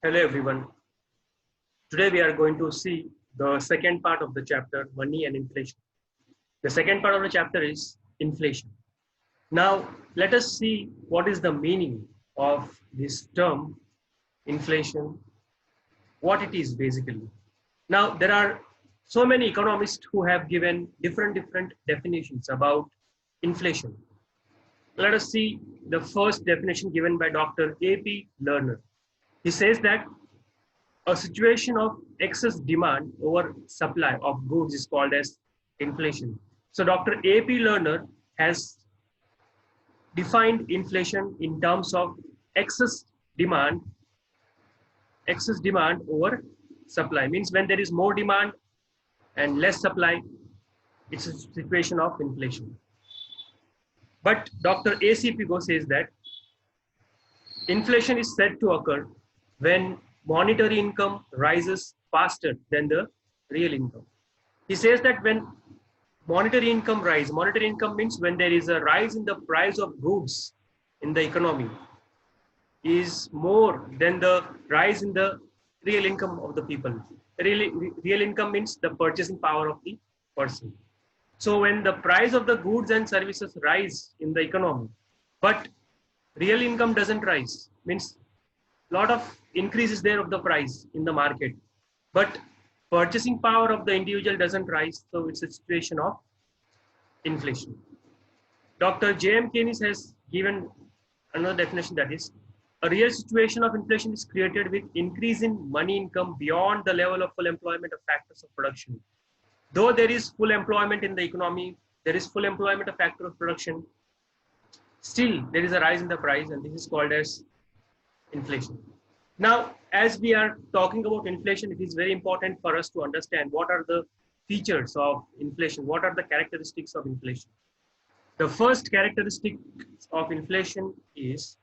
Hello everyone. Today we are going to see the second part of the chapter, money and inflation. The second part of the chapter is inflation. Now let us see what is the meaning of this term inflation, what it is basically. Now there are so many economists who have given different definitions about inflation. Let us see the first definition given by Dr. A.P. Lerner. He says that a situation of excess demand over supply of goods is called as inflation. So Dr. A.P. Lerner has defined inflation in terms of excess demand, excess demand over supply. Means when there is more demand and less supply, it's a situation of inflation. But Dr. A.C. Pigo says that inflation is said to occur when monetary income rises faster than the real income. He says that when monetary income means when there is a rise in the price of goods in the economy is more than the rise in the real income of the people. Real income means the purchasing power of the person. So when the price of the goods and services rise in the economy, but real income doesn't rise, means lot of increase is there of the price in the market, but purchasing power of the individual doesn't rise. So it's a situation of inflation. Dr. J.M. Keynes has given another definition, that is, a real situation of inflation is created with increase in money income beyond the level of full employment of factors of production. Though there is full employment in the economy, there is full employment of factor of production, still there is a rise in the price, and this is called as inflation. Now, as we are talking about inflation, it is very important for us to understand what are the features of inflation, what are the characteristics of inflation. The first characteristic of inflation is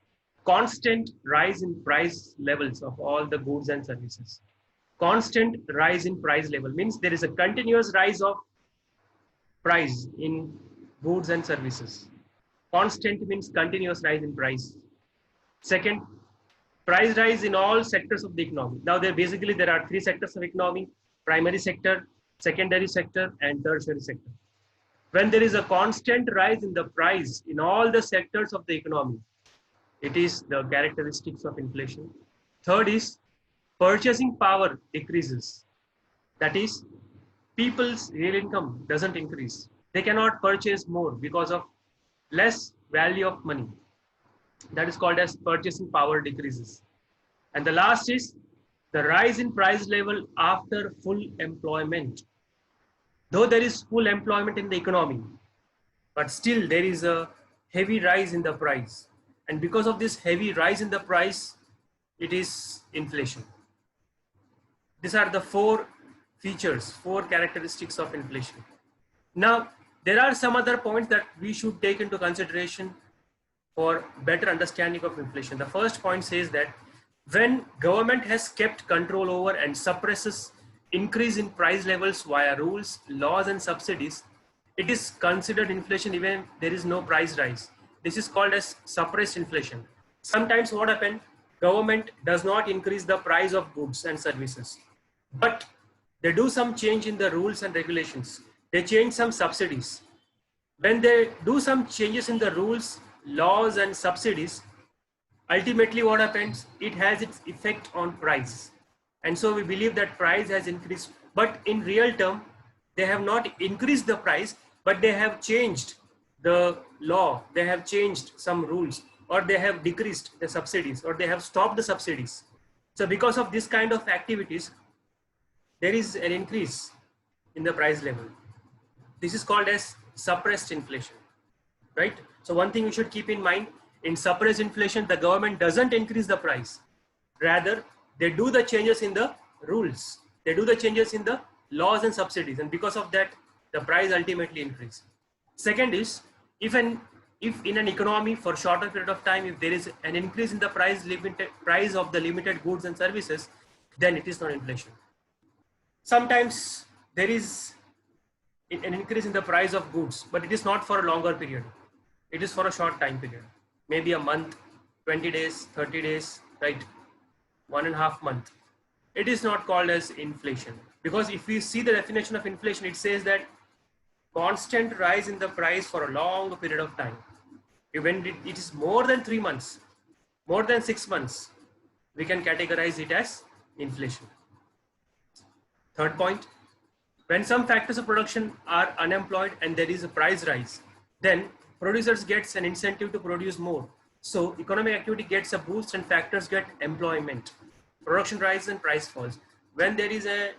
constant rise in price levels of all the goods and services. Constant rise in price level means there is a continuous rise of price in goods and services. Constant means continuous rise in price. Second, price rise in all sectors of the economy. Now there are three sectors of economy: primary sector, secondary sector, and tertiary sector. When there is a constant rise in the price in all the sectors of the economy, it is the characteristics of inflation. Third is purchasing power decreases. That is, people's real income doesn't increase. They cannot purchase more because of less value of money. That is called as purchasing power decreases. And the last is the rise in price level after full employment. Though there is full employment in the economy, but still there is a heavy rise in the price. And because of this heavy rise in the price, it is inflation. These are the four features, four characteristics of inflation. Now, there are some other points that we should take into consideration for better understanding of inflation. The first point says that when government has kept control over and suppresses increase in price levels via rules, laws, and subsidies, it is considered inflation even if there is no price rise. This is called as suppressed inflation. Sometimes what happens, government does not increase the price of goods and services, but they do some change in the rules and regulations. They change some subsidies. When they do some changes in the rules, laws, and subsidies, ultimately what happens, it has its effect on price. And so we believe that price has increased, but in real term, they have not increased the price, but they have changed the law, they have changed some rules, or they have decreased the subsidies, or they have stopped the subsidies. So because of this kind of activities, there is an increase in the price level. This is called as suppressed inflation, right? So one thing you should keep in mind, in suppressed inflation, the government doesn't increase the price. Rather, they do the changes in the rules. They do the changes in the laws and subsidies. And because of that, the price ultimately increases. Second is, if in an economy for shorter period of time, if there is an increase in the price of the limited goods and services, then it is not inflation. Sometimes there is an increase in the price of goods, but it is not for a longer period. It is for a short time period, maybe a month, 20 days, 30 days, right? 1.5 month, it is not called as inflation. Because if we see the definition of inflation, it says that constant rise in the price for a long period of time. When it is more than 3 months, more than 6 months, we can categorize it as inflation. Third point, when some factors of production are unemployed and there is a price rise, then producers gets an incentive to produce more. So economic activity gets a boost and factors get employment. Production rises and price falls. When there is a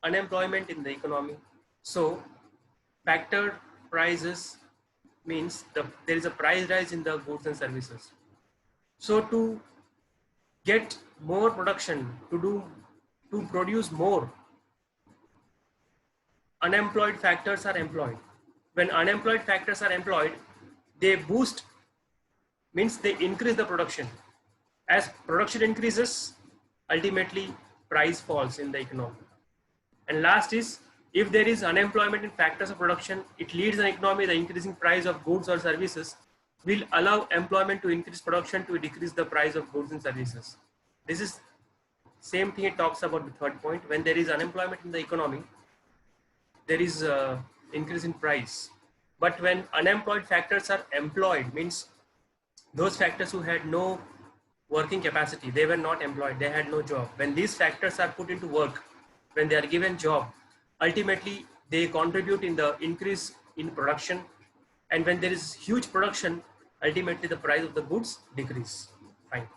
unemployment in the economy, so factor prices means there is a price rise in the goods and services. So to get more production, to produce more, unemployed factors are employed. When unemployed factors are employed, they boost, means they increase the production. As production increases, ultimately price falls in the economy. And last is, if there is unemployment in factors of production, it leads an economy, the increasing price of goods or services will allow employment to increase production to decrease the price of goods and services. This is same thing it talks about the third point. When there is unemployment in the economy, there is a increase in price. But when unemployed factors are employed, means those factors who had no working capacity, they were not employed, they had no job. When these factors are put into work, when they are given job, ultimately they contribute in the increase in production. And when there is huge production, ultimately the price of the goods decrease. Fine.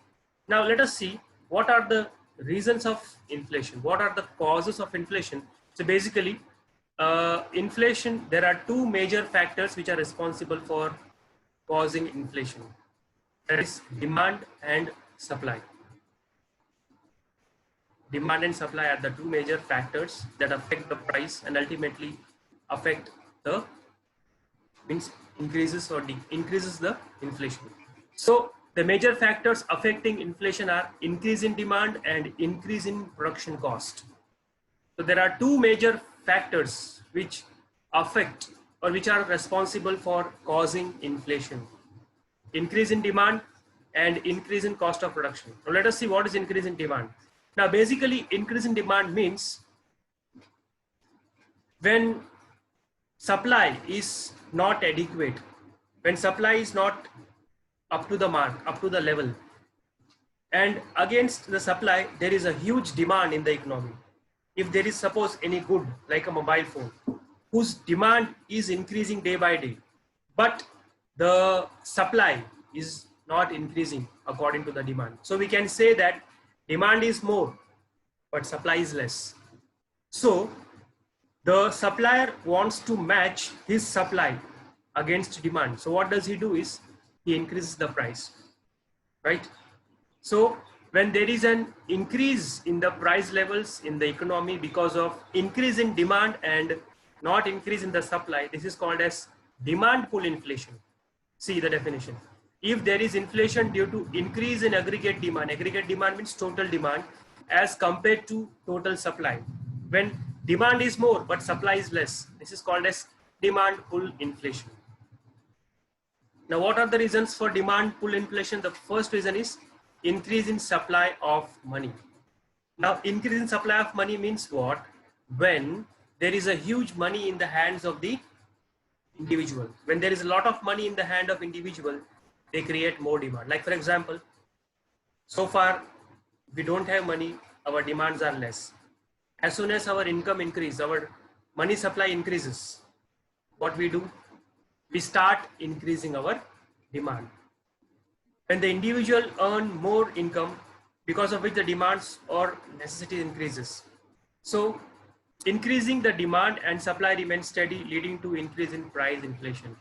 Now let us see what are the reasons of inflation, what are the causes of inflation. So basically, inflation, there are two major factors which are responsible for causing inflation. That is demand and supply. Demand and supply are the two major factors that affect the price and ultimately affect the, means increases or increases the inflation. So the major factors affecting inflation are increase in demand and increase in production cost. So there are two major factors which affect or which are responsible for causing inflation: increase in demand and increase in cost of production. Now let us see what is increase in demand. Now basically, increase in demand means when supply is not adequate, when supply is not up to the mark, up to the level, and against the supply there is a huge demand in the economy. If there is suppose any good like a mobile phone whose demand is increasing day by day, but the supply is not increasing according to the demand, so we can say that demand is more but supply is less. So the supplier wants to match his supply against demand. So what does he do is he increases the price, right? So when there is an increase in the price levels in the economy because of increase in demand and not increase in the supply, this is called as demand pull inflation. See the definition. If there is inflation due to increase in aggregate demand means total demand as compared to total supply. When demand is more but supply is less, this is called as demand pull inflation. Now what are the reasons for demand pull inflation? The first reason is increase in supply of money. Now increase in supply of money means what? When there is a huge money in the hands of the individual. When there is a lot of money in the hand of individual, they create more demand. Like for example, so far we don't have money, our demands are less. As soon as our income increases, our money supply increases, what we do? We start increasing our demand. When the individual earn more income, because of which the demands or necessity increases. So increasing the demand and supply remains steady, leading to increase in price inflation.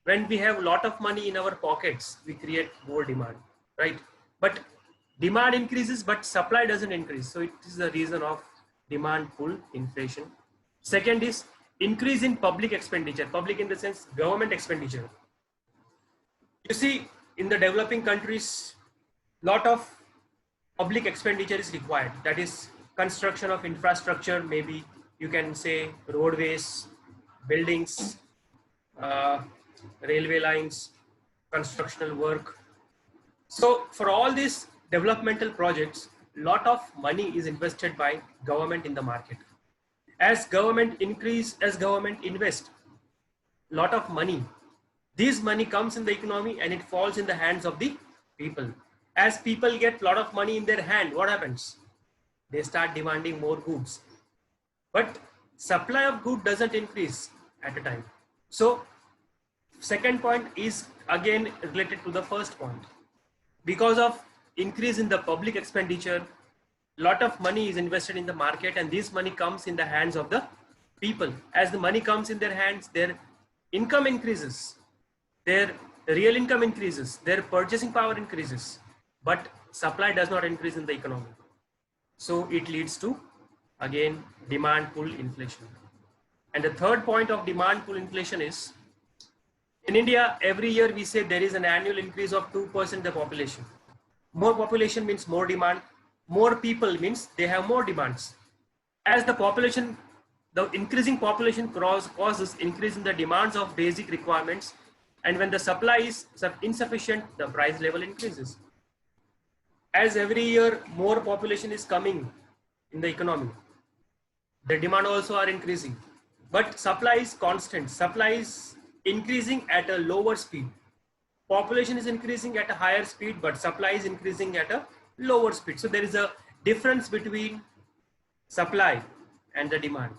When we have a lot of money in our pockets, we create more demand, right? But demand increases, but supply doesn't increase. So it is the reason of demand pull inflation. Second is increase in public expenditure. Public in the sense government expenditure. You see, in the developing countries, lot of public expenditure is required. That is construction of infrastructure, maybe you can say roadways, buildings, railway lines, constructional work. So for all these developmental projects, lot of money is invested by government in the market. As government invest lot of money, this money comes in the economy and it falls in the hands of the people. As people get lot of money in their hand, what happens? They start demanding more goods. But supply of good doesn't increase at a time. So second point is again related to the first point. Because of increase in the public expenditure, lot of money is invested in the market and this money comes in the hands of the people. As the money comes in their hands, their income increases, their real income increases, their purchasing power increases, but supply does not increase in the economy. So it leads to again demand pull inflation. And the third point of demand pull inflation is, in India, every year we say there is an annual increase of 2% in the population. More population means more demand. More people means they have more demands. As the increasing population causes increase in the demands of basic requirements. And when the supply is insufficient, the price level increases. As every year more population is coming in the economy, the demand also are increasing. But supply is constant. Supply is increasing at a lower speed. Population is increasing at a higher speed, but supply is increasing at a lower speed. So there is a difference between supply and the demand.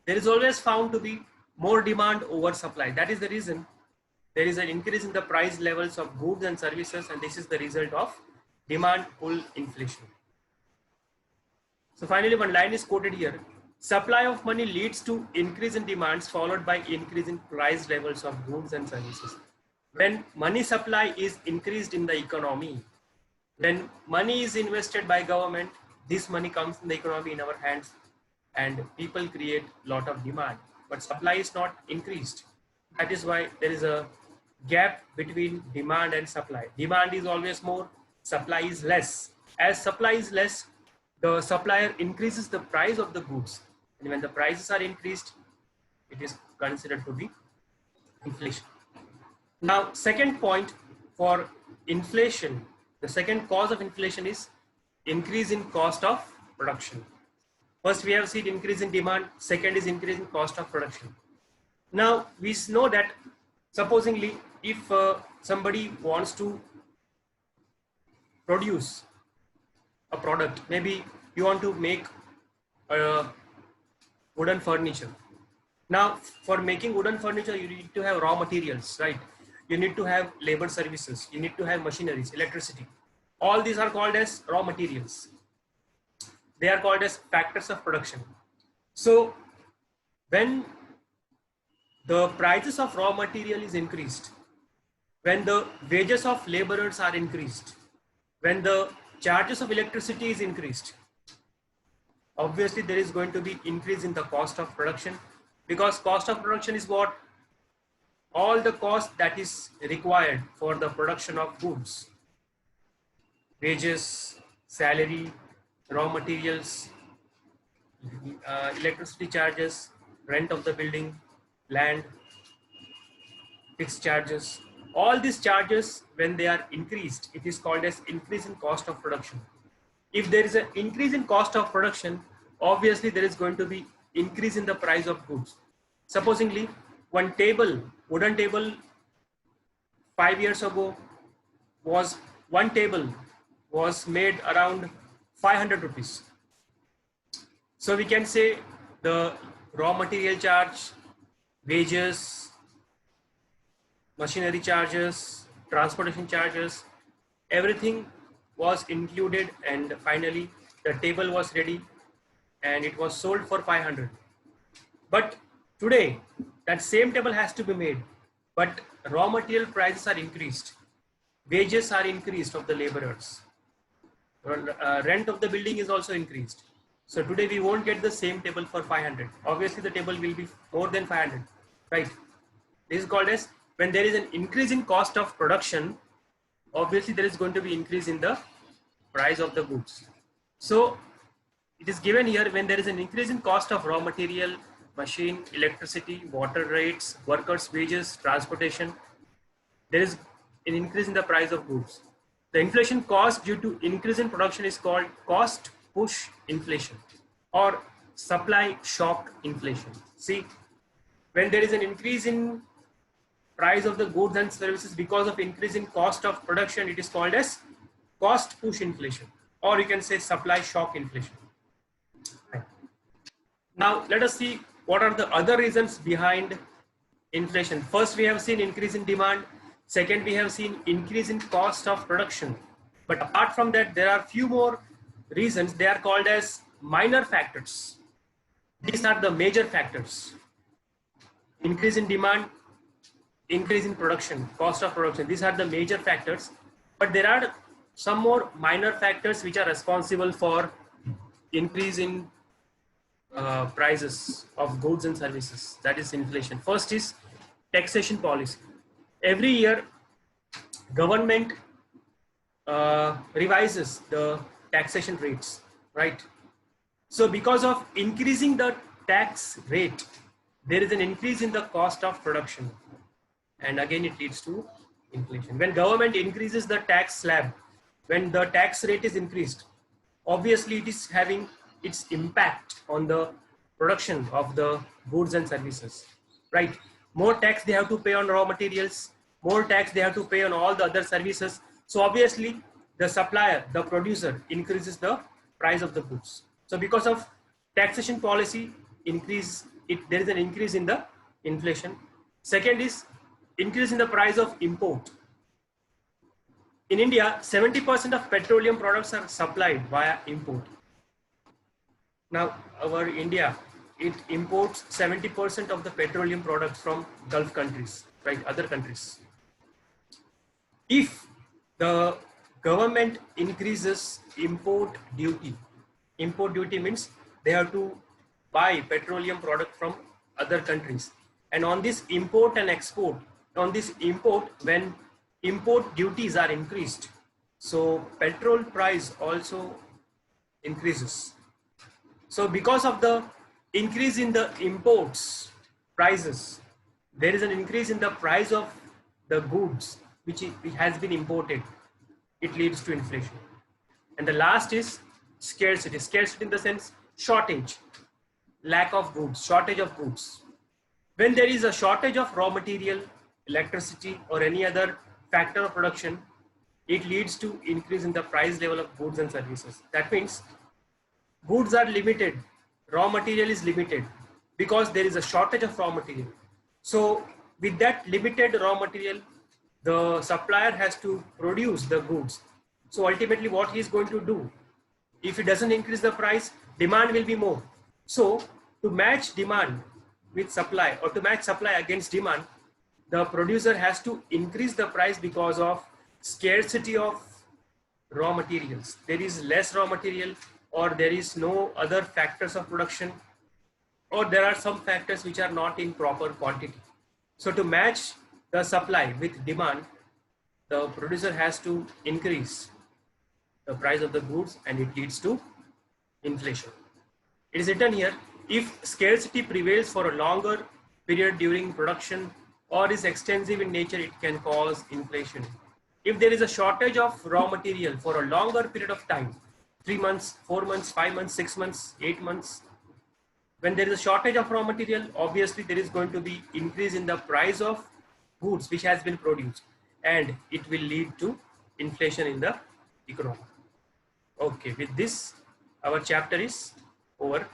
There is always found to be more demand over supply. That is the reason there is an increase in the price levels of goods and services, and this is the result of demand pull inflation. So finally, one line is quoted here: supply of money leads to increase in demands followed by increase in price levels of goods and services. When money supply is increased in the economy, when money is invested by government, this money comes in the economy in our hands and people create lot of demand, but supply is not increased. That is why there is a gap between demand and supply. Demand is always more, supply is less. As supply is less, the supplier increases the price of the goods, and when the prices are increased, it is considered to be inflation. Now, second point for inflation, the second cause of inflation is increase in cost of production. First, we have seen increase in demand. Second is increase in cost of production. Now, we know that supposingly, if somebody wants to produce a product, maybe you want to make wooden furniture. Now, for making wooden furniture, you need to have raw materials, right? You need to have labor services. You need to have machineries, electricity. All these are called as raw materials. They are called as factors of production. So when the prices of raw material is increased, when the wages of laborers are increased, when the charges of electricity is increased, obviously there is going to be increase in the cost of production, because cost of production is what? All the cost that is required for the production of goods. Wages, salary, raw materials, electricity charges, rent of the building, land, fixed charges. All these charges, when they are increased, it is called as increase in cost of production. If there is an increase in cost of production, obviously there is going to be increase in the price of goods. Supposingly, one table, wooden table, 5 years ago one table was made around 500 rupees. So we can say the raw material charge, wages, machinery charges, transportation charges, everything was included, and finally the table was ready and it was sold for 500. But today that same table has to be made, but raw material prices are increased, wages are increased of the laborers, rent of the building is also increased. So today we won't get the same table for 500. Obviously the table will be more than 500, right? This is called as, when there is an increase in cost of production, obviously there is going to be increase in the price of the goods. So it is given here, when there is an increase in cost of raw material, machine, electricity, water rates, workers' wages, transportation, there is an increase in the price of goods. The inflation caused due to increase in production is called cost push inflation or supply shock inflation. See, when there is an increase in price of the goods and services because of increase in cost of production, it is called as cost push inflation, or you can say supply shock inflation. Now let us see what are the other reasons behind inflation. First, we have seen increase in demand. Second, we have seen increase in cost of production. But apart from that, there are few more reasons. They are called as minor factors. These are the major factors. Increase in demand, increase in production, cost of production. These are the major factors. But there are some more minor factors which are responsible for increase in prices of goods and services. That is inflation. First is taxation policy. Every year, government revises the taxation rates, right? So because of increasing the tax rate, there is an increase in the cost of production, and again it leads to inflation. When government increases the tax slab, when the tax rate is increased, obviously it is having its impact on the production of the goods and services, right? More tax they have to pay on raw materials, more tax they have to pay on all the other services. So obviously the supplier, the producer increases the price of the goods. So because of taxation policy increase, there is an increase in the inflation. Second is increase in the price of import. In India, 70% of petroleum products are supplied via import. Now, our India, it imports 70% of the petroleum products from Gulf countries, right? Other countries. If the government increases import duty means they have to buy petroleum product from other countries. And on this import and export, on this import, when import duties are increased, so petrol price also increases. So because of the increase in the imports prices, there is an increase in the price of the goods which has been imported. It leads to inflation. And the last is scarcity. Scarcity in the sense shortage, lack of goods, shortage of goods. When there is a shortage of raw material, electricity, or any other factor of production, it leads to increase in the price level of goods and services. That means goods are limited, raw material is limited because there is a shortage of raw material. So with that limited raw material, the supplier has to produce the goods. So ultimately what he is going to do, if he doesn't increase the price, demand will be more. So to match demand with supply, or to match supply against demand, the producer has to increase the price because of scarcity of raw materials. There is less raw material, or there is no other factors of production, or there are some factors which are not in proper quantity. So to match the supply with demand, the producer has to increase the price of the goods, and it leads to inflation. It is written here, if scarcity prevails for a longer period during production or is extensive in nature, it can cause inflation. If there is a shortage of raw material for a longer period of time, 3 months, 4 months, 5 months, 6 months, 8 months, when there is a shortage of raw material, obviously there is going to be increase in the price of goods which has been produced, and it will lead to inflation in the economy. Okay, with this, our chapter is over.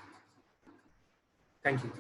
Thank you.